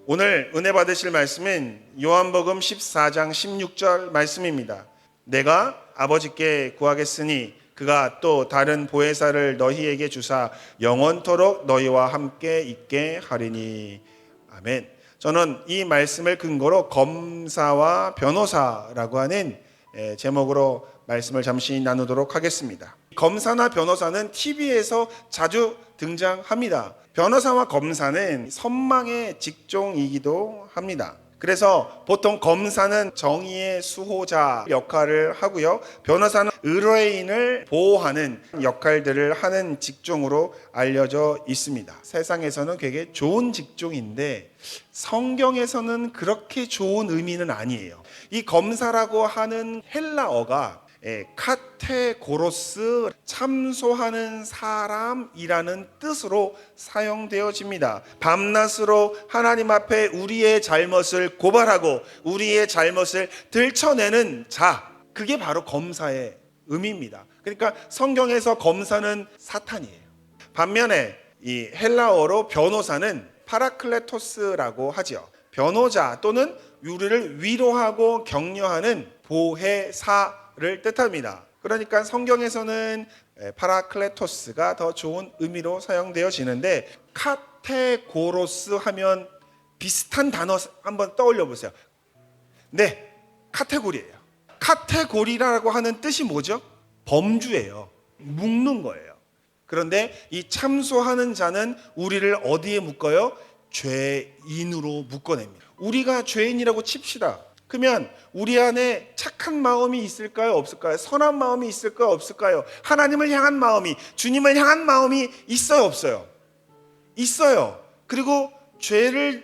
오늘 은혜 받으실 말씀은 요한복음 14장 16절 말씀입니다. 내가 아버지께 구하겠으니 그가 또 다른 보혜사를 너희에게 주사 영원토록 너희와 함께 있게 하리니. 아멘. 저는 이 말씀을 근거로 검사와 변호사라고 하는 제목으로 말씀을 잠시 나누도록 하겠습니다. 검사나 변호사는 TV에서 자주 등장합니다. 변호사와 검사는 선망의 직종이기도 합니다. 그래서 보통 검사는 정의의 수호자 역할을 하고요, 변호사는 의뢰인을 보호하는 역할들을 하는 직종으로 알려져 있습니다. 세상에서는 되게 좋은 직종인데 성경에서는 그렇게 좋은 의미는 아니에요. 이 검사라고 하는 헬라어가 카테고로스, 참소하는 사람이라는 뜻으로 사용되어집니다. 밤낮으로 하나님 앞에 우리의 잘못을 고발하고 우리의 잘못을 들춰내는 자, 그게 바로 검사의 의미입니다. 그러니까 성경에서 검사는 사탄이에요. 반면에 이 헬라어로 변호사는 파라클레토스라고 하죠. 변호자 또는 우리를 위로하고 격려하는 보혜사를 뜻합니다. 그러니까 성경에서는 파라클레토스가 더 좋은 의미로 사용되어지는데, 카테고로스 하면 비슷한 단어 한번 떠올려 보세요. 네, 카테고리예요. 카테고리라고 하는 뜻이 뭐죠? 범주예요. 묶는 거예요. 그런데 이 참소하는 자는 우리를 어디에 묶어요? 죄인으로 묶어냅니다. 우리가 죄인이라고 칩시다. 그러면 우리 안에 착한 마음이 있을까요? 없을까요? 선한 마음이 있을까요? 없을까요? 하나님을 향한 마음이, 주님을 향한 마음이 있어요? 없어요? 있어요. 그리고 죄를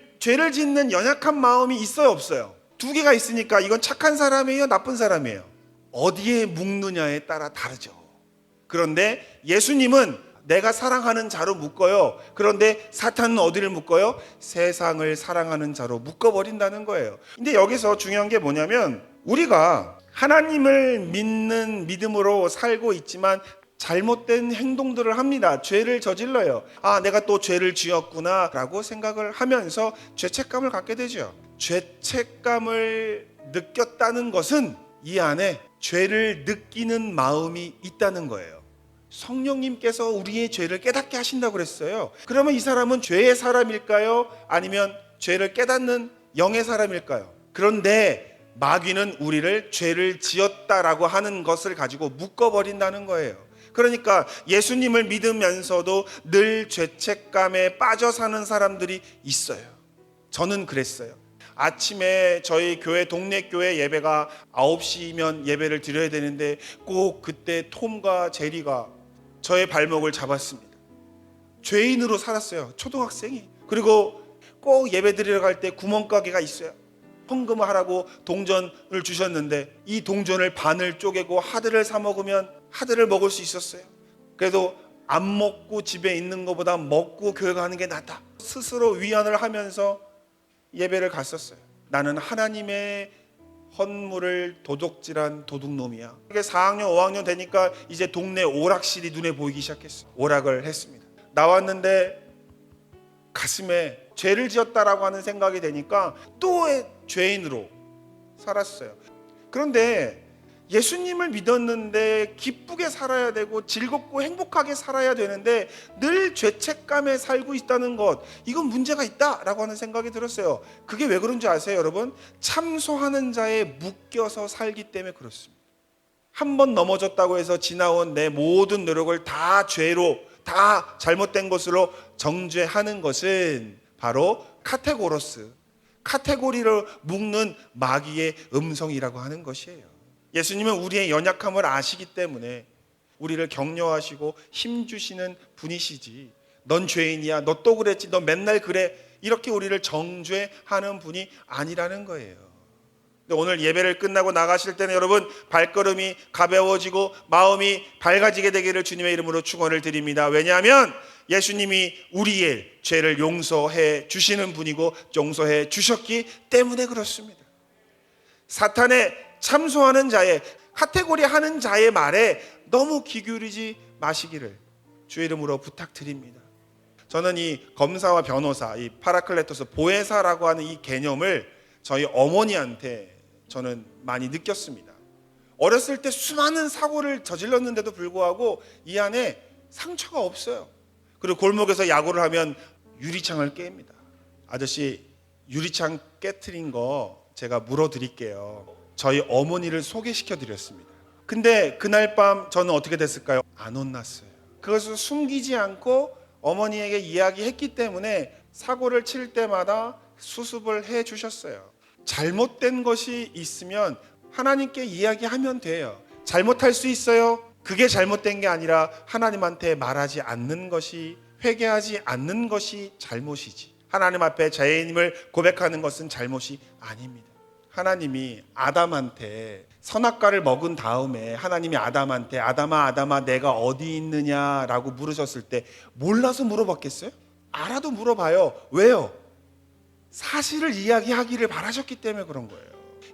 짓는 연약한 마음이 있어요? 없어요? 두 개가 있으니까 이건 착한 사람이에요? 나쁜 사람이에요? 어디에 묶느냐에 따라 다르죠. 그런데 예수님은 내가 사랑하는 자로 묶어요. 그런데 사탄은 어디를 묶어요? 세상을 사랑하는 자로 묶어버린다는 거예요. 근데 여기서 중요한 게 뭐냐면, 우리가 하나님을 믿는 믿음으로 살고 있지만 잘못된 행동들을 합니다. 죄를 저질러요. 아, 내가 또 죄를 지었구나 라고 생각을 하면서 죄책감을 갖게 되죠. 죄책감을 느꼈다는 것은 이 안에 죄를 느끼는 마음이 있다는 거예요. 성령님께서 우리의 죄를 깨닫게 하신다고 그랬어요. 그러면 이 사람은 죄의 사람일까요? 아니면 죄를 깨닫는 영의 사람일까요? 그런데 마귀는 우리를 죄를 지었다라고 하는 것을 가지고 묶어버린다는 거예요. 그러니까 예수님을 믿으면서도 늘 죄책감에 빠져 사는 사람들이 있어요. 저는 그랬어요. 아침에 저희 교회, 동네 교회 예배가 9시면 예배를 드려야 되는데 꼭 그때 톰과 제리가 저의 발목을 잡았습니다. 죄인으로 살았어요. 초등학생이. 그리고 꼭 예배 드리러 갈 때 구멍가게가 있어요. 헌금을 하라고 동전을 주셨는데 이 동전을 반을 쪼개고 하드를 사 먹으면 하드를 먹을 수 있었어요. 그래도 안 먹고 집에 있는 것보다 먹고 교회 가는 게 낫다. 스스로 위안을 하면서 예배를 갔었어요. 나는 하나님의 헌물을 도둑질한 도둑놈이야. 4학년 5학년 되니까 이제 동네 오락실이 눈에 보이기 시작했어요. 오락을 했습니다. 나왔는데 가슴에 죄를 지었다라고 하는 생각이 되니까 또 죄인으로 살았어요. 그런데 예수님을 믿었는데 기쁘게 살아야 되고 즐겁고 행복하게 살아야 되는데 늘 죄책감에 살고 있다는 것, 이건 문제가 있다라고 하는 생각이 들었어요. 그게 왜 그런지 아세요, 여러분? 참소하는 자에 묶여서 살기 때문에 그렇습니다. 한 번 넘어졌다고 해서 지나온 내 모든 노력을 다 죄로, 다 잘못된 것으로 정죄하는 것은 바로 카테고로스, 카테고리를 묶는 마귀의 음성이라고 하는 것이에요. 예수님은 우리의 연약함을 아시기 때문에 우리를 격려하시고 힘주시는 분이시지, 넌 죄인이야, 너 또 그랬지, 너 맨날 그래, 이렇게 우리를 정죄하는 분이 아니라는 거예요. 오늘 예배를 끝나고 나가실 때는 여러분 발걸음이 가벼워지고 마음이 밝아지게 되기를 주님의 이름으로 축원을 드립니다. 왜냐하면 예수님이 우리의 죄를 용서해 주시는 분이고 용서해 주셨기 때문에 그렇습니다. 사탄의 참소하는 자의, 카테고리 하는 자의 말에 너무 귀 기울이지 마시기를 주의 이름으로 부탁드립니다. 저는 이 검사와 변호사, 이 파라클레토스 보혜사라고 하는 이 개념을 저희 어머니한테 저는 많이 느꼈습니다. 어렸을 때 수많은 사고를 저질렀는데도 불구하고 이 안에 상처가 없어요. 그리고 골목에서 야구를 하면 유리창을 깹니다. 아저씨, 유리창 깨트린 거 제가 물어드릴게요. 저희 어머니를 소개시켜 드렸습니다. 근데 그날 밤 저는 어떻게 됐을까요? 안 혼났어요. 그것을 숨기지 않고 어머니에게 이야기했기 때문에 사고를 칠 때마다 수습을 해 주셨어요. 잘못된 것이 있으면 하나님께 이야기하면 돼요. 잘못할 수 있어요. 그게 잘못된 게 아니라 하나님한테 말하지 않는 것이, 회개하지 않는 것이 잘못이지. 하나님 앞에 죄인임을 고백하는 것은 잘못이 아닙니다. 하나님이 아담한테 선악과를 먹은 다음에 하나님이 아담한테 아담아 내가 어디 있느냐라고 물으셨을 때 몰라서 물어봤겠어요? 알아도 물어봐요. 왜요? 사실을 이야기하기를 바라셨기 때문에 그런 거예요.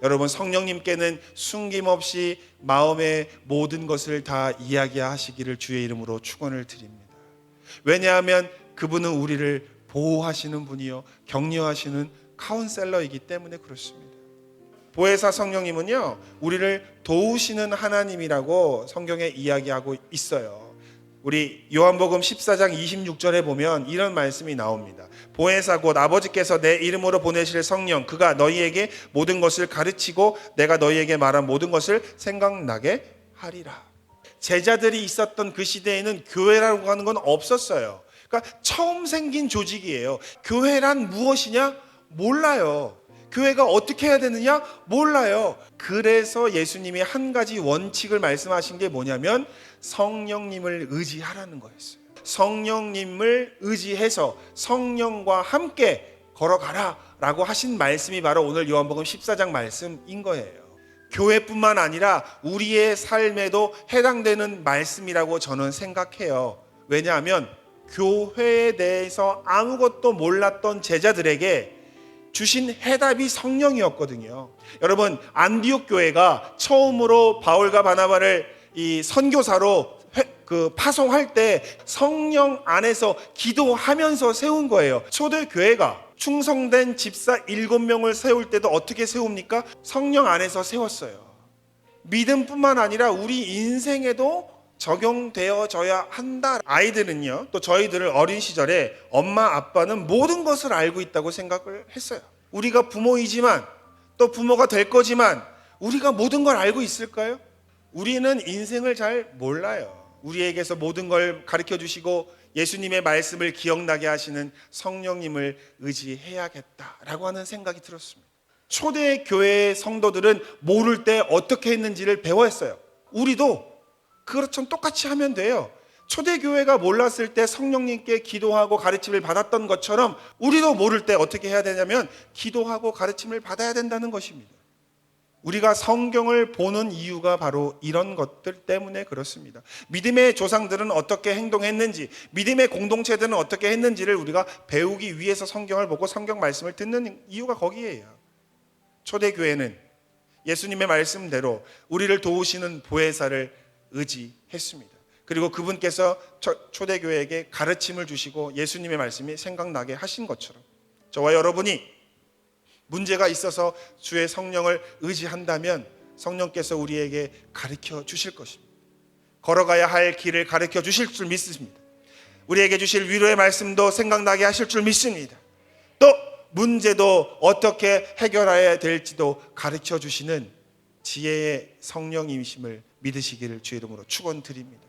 여러분, 성령님께는 숨김없이 마음의 모든 것을 다 이야기하시기를 주의 이름으로 축원을 드립니다. 왜냐하면 그분은 우리를 보호하시는 분이요 격려하시는 카운셀러이기 때문에 그렇습니다. 보혜사 성령님은요, 우리를 도우시는 하나님이라고 성경에 이야기하고 있어요. 우리 요한복음 14장 26절에 보면 이런 말씀이 나옵니다. 보혜사 곧 아버지께서 내 이름으로 보내실 성령, 그가 너희에게 모든 것을 가르치고 내가 너희에게 말한 모든 것을 생각나게 하리라. 제자들이 있었던 그 시대에는 교회라고 하는 건 없었어요. 그러니까 처음 생긴 조직이에요. 교회란 무엇이냐? 몰라요. 교회가 어떻게 해야 되느냐? 몰라요. 그래서 예수님이 한 가지 원칙을 말씀하신 게 뭐냐면 성령님을 의지하라는 거였어요. 성령님을 의지해서 성령과 함께 걸어가라 라고 하신 말씀이 바로 오늘 요한복음 14장 말씀인 거예요. 교회뿐만 아니라 우리의 삶에도 해당되는 말씀이라고 저는 생각해요. 왜냐하면 교회에 대해서 아무것도 몰랐던 제자들에게 주신 해답이 성령이었거든요. 여러분, 안디옥 교회가 처음으로 바울과 바나바를 이 선교사로 파송할 때 성령 안에서 기도하면서 세운 거예요. 초대교회가 충성된 집사 7명을 세울 때도 어떻게 세웁니까? 성령 안에서 세웠어요. 믿음뿐만 아니라 우리 인생에도 적용되어져야 한다. 아이들은요, 또 저희들을 어린 시절에 엄마 아빠는 모든 것을 알고 있다고 생각을 했어요. 우리가 부모이지만 또 부모가 될 거지만 우리가 모든 걸 알고 있을까요? 우리는 인생을 잘 몰라요. 우리에게서 모든 걸 가르쳐 주시고 예수님의 말씀을 기억나게 하시는 성령님을 의지해야겠다라고 하는 생각이 들었습니다. 초대 교회의 성도들은 모를 때 어떻게 했는지를 배웠어요. 우리도 그것처럼 똑같이 하면 돼요. 초대교회가 몰랐을 때 성령님께 기도하고 가르침을 받았던 것처럼 우리도 모를 때 어떻게 해야 되냐면 기도하고 가르침을 받아야 된다는 것입니다. 우리가 성경을 보는 이유가 바로 이런 것들 때문에 그렇습니다. 믿음의 조상들은 어떻게 행동했는지, 믿음의 공동체들은 어떻게 했는지를 우리가 배우기 위해서 성경을 보고 성경 말씀을 듣는 이유가 거기에요. 초대교회는 예수님의 말씀대로 우리를 도우시는 보혜사를 의지했습니다. 그리고 그분께서 초대교회에게 가르침을 주시고 예수님의 말씀이 생각나게 하신 것처럼 저와 여러분이 문제가 있어서 주의 성령을 의지한다면 성령께서 우리에게 가르쳐 주실 것입니다. 걸어가야 할 길을 가르쳐 주실 줄 믿습니다. 우리에게 주실 위로의 말씀도 생각나게 하실 줄 믿습니다. 또 문제도 어떻게 해결해야 될지도 가르쳐 주시는 지혜의 성령이심을 믿으시기를 주의 이름으로 축원드립니다.